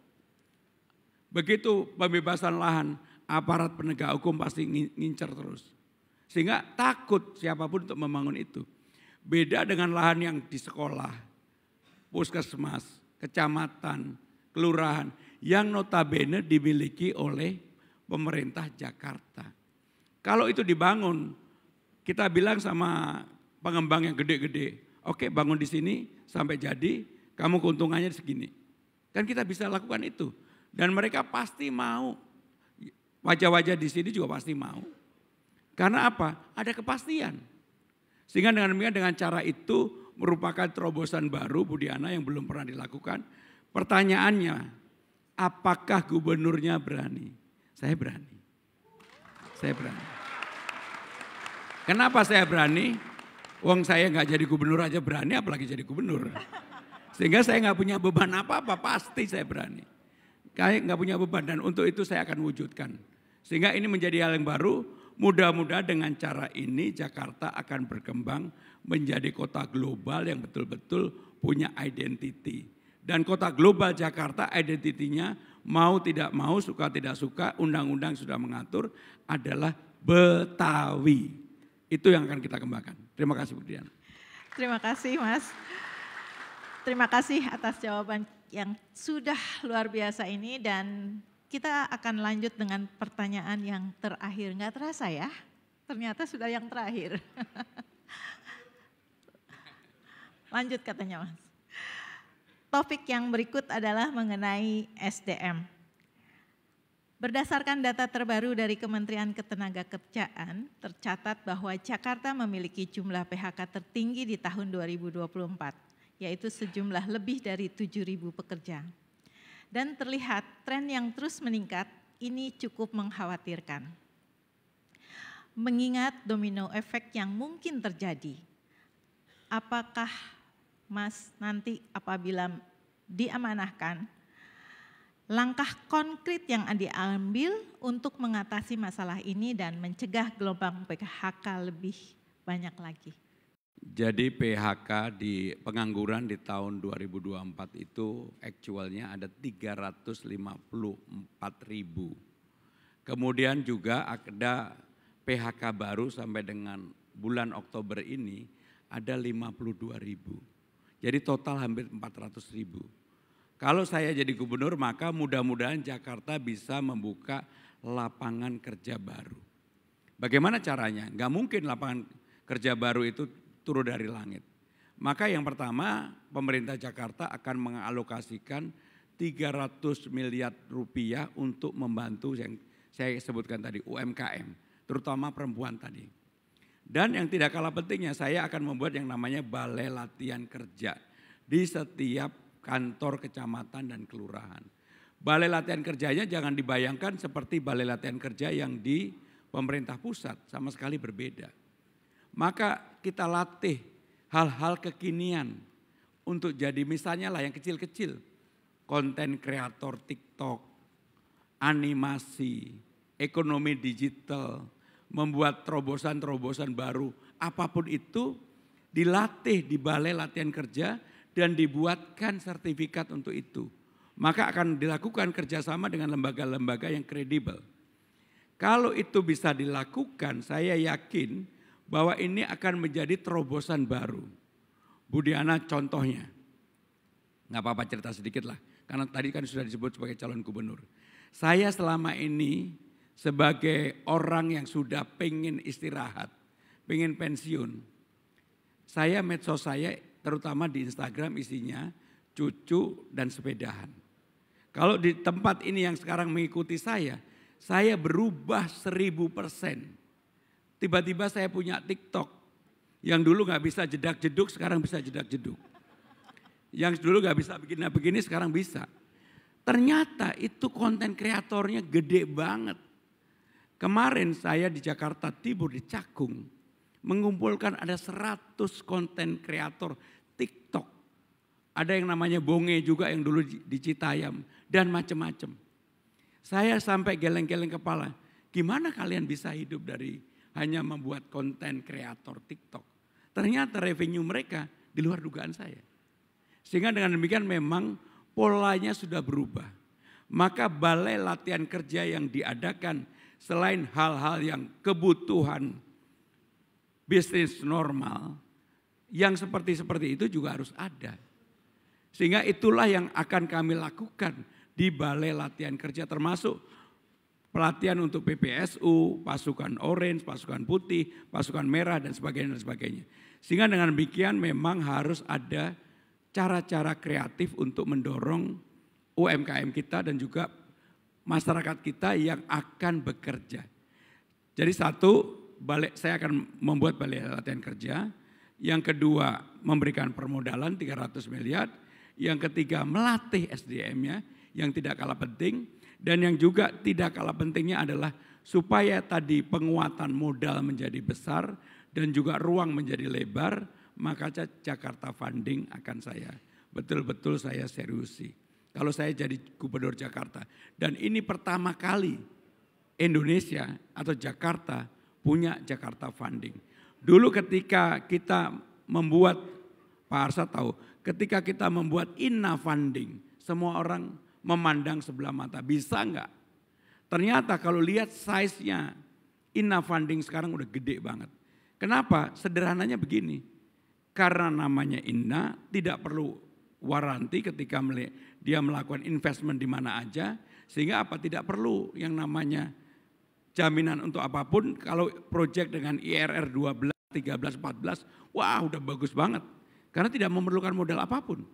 Begitu pembebasan lahan, aparat penegak hukum pasti ngincer terus. Sehingga takut siapapun untuk membangun itu. Beda dengan lahan yang di sekolah, puskesmas, kecamatan, kelurahan yang notabene dimiliki oleh pemerintah Jakarta. Kalau itu dibangun, kita bilang sama pengembang yang gede-gede, oke bangun di sini sampai jadi, kamu keuntungannya segini. Kan kita bisa lakukan itu. Dan mereka pasti mau, wajah-wajah di sini juga pasti mau. Karena apa? Ada kepastian. Sehingga dengan cara itu merupakan terobosan baru Bu Diana yang belum pernah dilakukan. Pertanyaannya, apakah gubernurnya berani? Saya berani. Saya berani. Kenapa saya berani? Wong saya nggak jadi gubernur aja berani, apalagi jadi gubernur. Sehingga saya nggak punya beban apa-apa, pasti saya berani. Kayak nggak punya beban dan untuk itu saya akan wujudkan. Sehingga ini menjadi hal yang baru. Mudah-mudahan dengan cara ini Jakarta akan berkembang menjadi kota global yang betul-betul punya identity. Dan kota global Jakarta identitinya mau tidak mau, suka tidak suka, undang-undang sudah mengatur adalah Betawi. Itu yang akan kita kembangkan. Terima kasih Bu Diana. Terima kasih Mas. Terima kasih atas jawaban yang sudah luar biasa ini dan kita akan lanjut dengan pertanyaan yang terakhir. Nggak terasa ya, ternyata sudah yang terakhir. Lanjut katanya Mas. Topik yang berikut adalah mengenai SDM. Berdasarkan data terbaru dari Kementerian Ketenagakerjaan, tercatat bahwa Jakarta memiliki jumlah PHK tertinggi di tahun 2024, yaitu sejumlah lebih dari 7.000 pekerja. Dan terlihat tren yang terus meningkat ini cukup mengkhawatirkan. Mengingat domino efek yang mungkin terjadi, apakah Mas nanti apabila diamanahkan, langkah konkret yang diambil untuk mengatasi masalah ini dan mencegah gelombang PHK lebih banyak lagi? Jadi PHK di pengangguran di tahun 2024 itu aktualnya ada 354.000. Kemudian juga ada PHK baru sampai dengan bulan Oktober ini ada 52.000. Jadi total hampir 400.000. Kalau saya jadi gubernur maka mudah-mudahan Jakarta bisa membuka lapangan kerja baru. Bagaimana caranya? Nggak mungkin lapangan kerja baru itu turun dari langit. Maka yang pertama pemerintah Jakarta akan mengalokasikan 300 miliar rupiah untuk membantu yang saya sebutkan tadi UMKM, terutama perempuan tadi. Dan yang tidak kalah pentingnya saya akan membuat yang namanya balai latihan kerja di setiap kantor kecamatan dan kelurahan. Balai latihan kerjanya jangan dibayangkan seperti balai latihan kerja yang di pemerintah pusat, sama sekali berbeda. Maka kita latih hal-hal kekinian untuk jadi misalnya lah yang kecil-kecil. Konten kreator TikTok, animasi, ekonomi digital, membuat terobosan-terobosan baru. Apapun itu dilatih di balai latihan kerja dan dibuatkan sertifikat untuk itu. Maka akan dilakukan kerjasama dengan lembaga-lembaga yang kredibel. Kalau itu bisa dilakukan, saya yakin bahwa ini akan menjadi terobosan baru. Bu Diana contohnya, nggak apa-apa cerita sedikit lah, karena tadi kan sudah disebut sebagai calon gubernur. Saya selama ini sebagai orang yang sudah pengen istirahat, pengen pensiun, medsos saya terutama di Instagram isinya cucu dan sepedahan. Kalau di tempat ini yang sekarang mengikuti saya berubah 1000%. Tiba-tiba saya punya TikTok. Yang dulu gak bisa jedak-jeduk, sekarang bisa jedak-jeduk. Yang dulu gak bisa begini sekarang bisa. Ternyata itu konten kreatornya gede banget. Kemarin saya di Jakarta Timur, di Cakung, mengumpulkan ada 100 konten kreator TikTok. Ada yang namanya Bonge juga yang dulu di Citayam dan macam-macam. Saya sampai geleng-geleng kepala, gimana kalian bisa hidup dari hanya membuat konten kreator TikTok. Ternyata revenue mereka di luar dugaan saya. Sehingga dengan demikian memang polanya sudah berubah. Maka balai latihan kerja yang diadakan selain hal-hal yang kebutuhan bisnis normal, yang seperti itu juga harus ada. Sehingga itulah yang akan kami lakukan di balai latihan kerja, termasuk pelatihan untuk PPSU, pasukan orange, pasukan putih, pasukan merah dan sebagainya. Sehingga dengan demikian memang harus ada cara-cara kreatif untuk mendorong UMKM kita dan juga masyarakat kita yang akan bekerja. Jadi satu, saya akan membuat balai latihan kerja. Yang kedua, memberikan permodalan 300 miliar. Yang ketiga, melatih SDM-nya yang tidak kalah penting. Dan yang juga tidak kalah pentingnya adalah supaya tadi penguatan modal menjadi besar dan juga ruang menjadi lebar, maka Jakarta Funding akan betul-betul saya seriusi. Kalau saya jadi gubernur Jakarta. Dan ini pertama kali Indonesia atau Jakarta punya Jakarta Funding. Dulu ketika kita membuat, Pak Arsa tahu, ketika kita membuat Inna Funding, semua orang memandang sebelah mata, bisa enggak? Ternyata kalau lihat size-nya Inna Funding sekarang udah gede banget. Kenapa? Sederhananya begini, karena namanya Inna tidak perlu waranti ketika dia melakukan investment di mana aja, sehingga tidak perlu yang namanya jaminan untuk apapun. Kalau proyek dengan IRR 12, 13, 14, wah udah bagus banget. Karena tidak memerlukan modal apapun.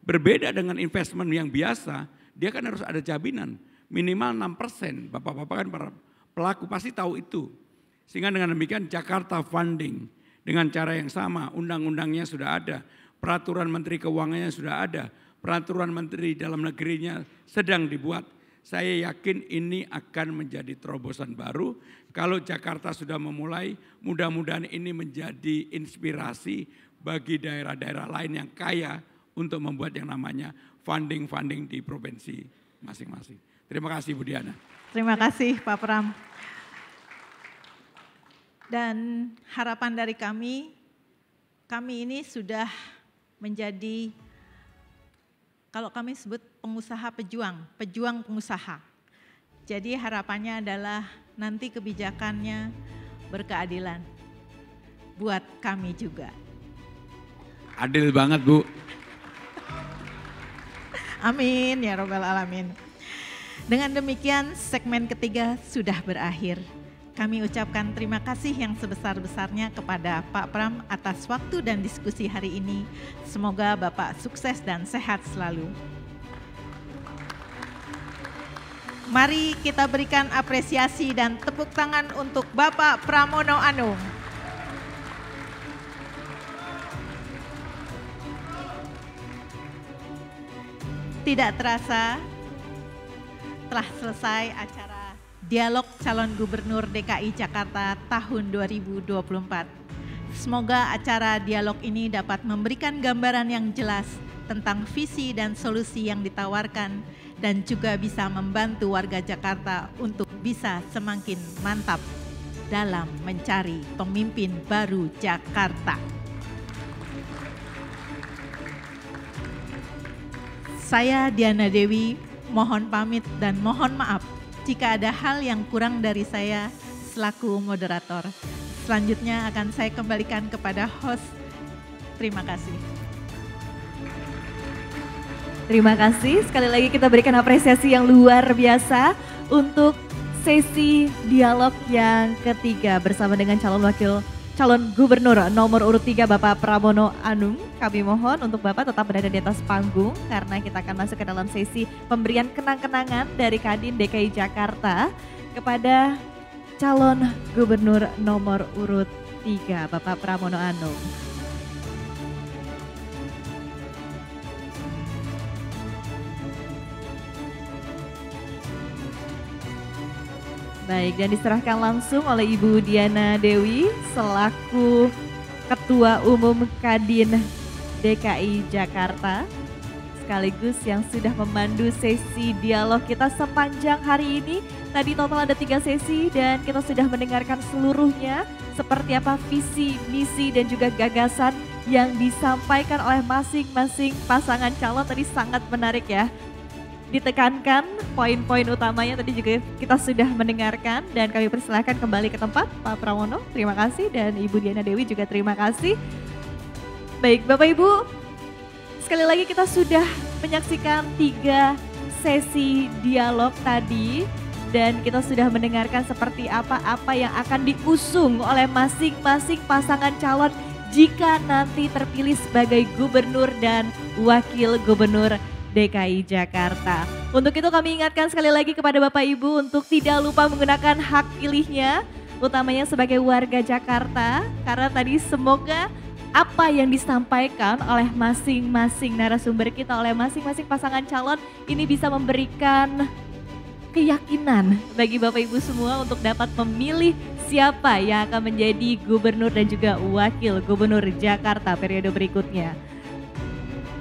Berbeda dengan investment yang biasa, dia kan harus ada jaminan minimal 6%. Bapak-bapak kan para pelaku pasti tahu itu. Sehingga dengan demikian Jakarta Funding dengan cara yang sama, undang-undangnya sudah ada, peraturan Menteri Keuangannya sudah ada, peraturan Menteri Dalam Negerinya sedang dibuat. Saya yakin ini akan menjadi terobosan baru. Kalau Jakarta sudah memulai, mudah-mudahan ini menjadi inspirasi bagi daerah-daerah lain yang kaya untuk membuat yang namanya funding di provinsi masing-masing. Terima kasih Bu Diana. Terima kasih Pak Pram. Dan harapan dari kami ini sudah menjadi, kalau kami sebut pengusaha pejuang pengusaha. Jadi harapannya adalah nanti kebijakannya berkeadilan buat kami juga. Adil banget Bu. Amin ya robbal alamin. Dengan demikian segmen ketiga sudah berakhir. Kami ucapkan terima kasih yang sebesar-besarnya kepada Pak Pram atas waktu dan diskusi hari ini. Semoga Bapak sukses dan sehat selalu. Mari kita berikan apresiasi dan tepuk tangan untuk Bapak Pramono Anung. Tidak terasa telah selesai acara Dialog Calon Gubernur DKI Jakarta tahun 2024. Semoga acara dialog ini dapat memberikan gambaran yang jelas tentang visi dan solusi yang ditawarkan dan juga bisa membantu warga Jakarta untuk bisa semakin mantap dalam mencari pemimpin baru Jakarta. Saya Diana Dewi mohon pamit dan mohon maaf jika ada hal yang kurang dari saya selaku moderator. Selanjutnya akan saya kembalikan kepada host. Terima kasih. Terima kasih, sekali lagi kita berikan apresiasi yang luar biasa untuk sesi dialog yang ketiga bersama dengan calon gubernur nomor urut 3 Bapak Pramono Anung. Kami mohon untuk Bapak tetap berada di atas panggung karena kita akan masuk ke dalam sesi pemberian kenang-kenangan dari Kadin DKI Jakarta kepada calon gubernur nomor urut 3 Bapak Pramono Anung. Baik, dan diserahkan langsung oleh Ibu Diana Dewi selaku Ketua Umum Kadin DKI Jakarta, sekaligus yang sudah memandu sesi dialog kita sepanjang hari ini. Tadi total ada 3 sesi dan kita sudah mendengarkan seluruhnya seperti apa visi, misi dan juga gagasan yang disampaikan oleh masing-masing pasangan calon. Tadi sangat menarik ya. Ditekankan poin-poin utamanya tadi juga kita sudah mendengarkan dan kami persilahkan kembali ke tempat Pak Pramono. Terima kasih dan Ibu Diana Dewi juga terima kasih. Baik Bapak Ibu, sekali lagi kita sudah menyaksikan 3 sesi dialog tadi dan kita sudah mendengarkan seperti apa yang akan diusung oleh masing-masing pasangan calon jika nanti terpilih sebagai gubernur dan wakil gubernur DKI Jakarta. Untuk itu kami ingatkan sekali lagi kepada Bapak Ibu untuk tidak lupa menggunakan hak pilihnya, utamanya sebagai warga Jakarta, karena tadi semoga apa yang disampaikan oleh masing-masing narasumber kita, oleh masing-masing pasangan calon ini bisa memberikan keyakinan bagi Bapak Ibu semua untuk dapat memilih siapa yang akan menjadi gubernur dan juga wakil gubernur Jakarta periode berikutnya.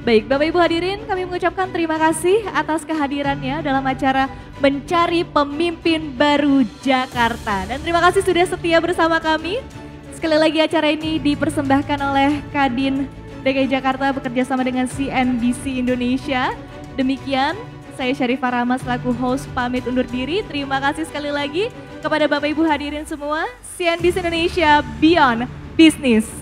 Baik, Bapak Ibu hadirin, kami mengucapkan terima kasih atas kehadirannya dalam acara Mencari Pemimpin Baru Jakarta. Dan terima kasih sudah setia bersama kami. Sekali lagi acara ini dipersembahkan oleh Kadin DKI Jakarta bekerja sama dengan CNBC Indonesia. Demikian, saya Syarifah Rahma selaku host pamit undur diri. Terima kasih sekali lagi kepada Bapak Ibu hadirin semua. CNBC Indonesia Beyond Business.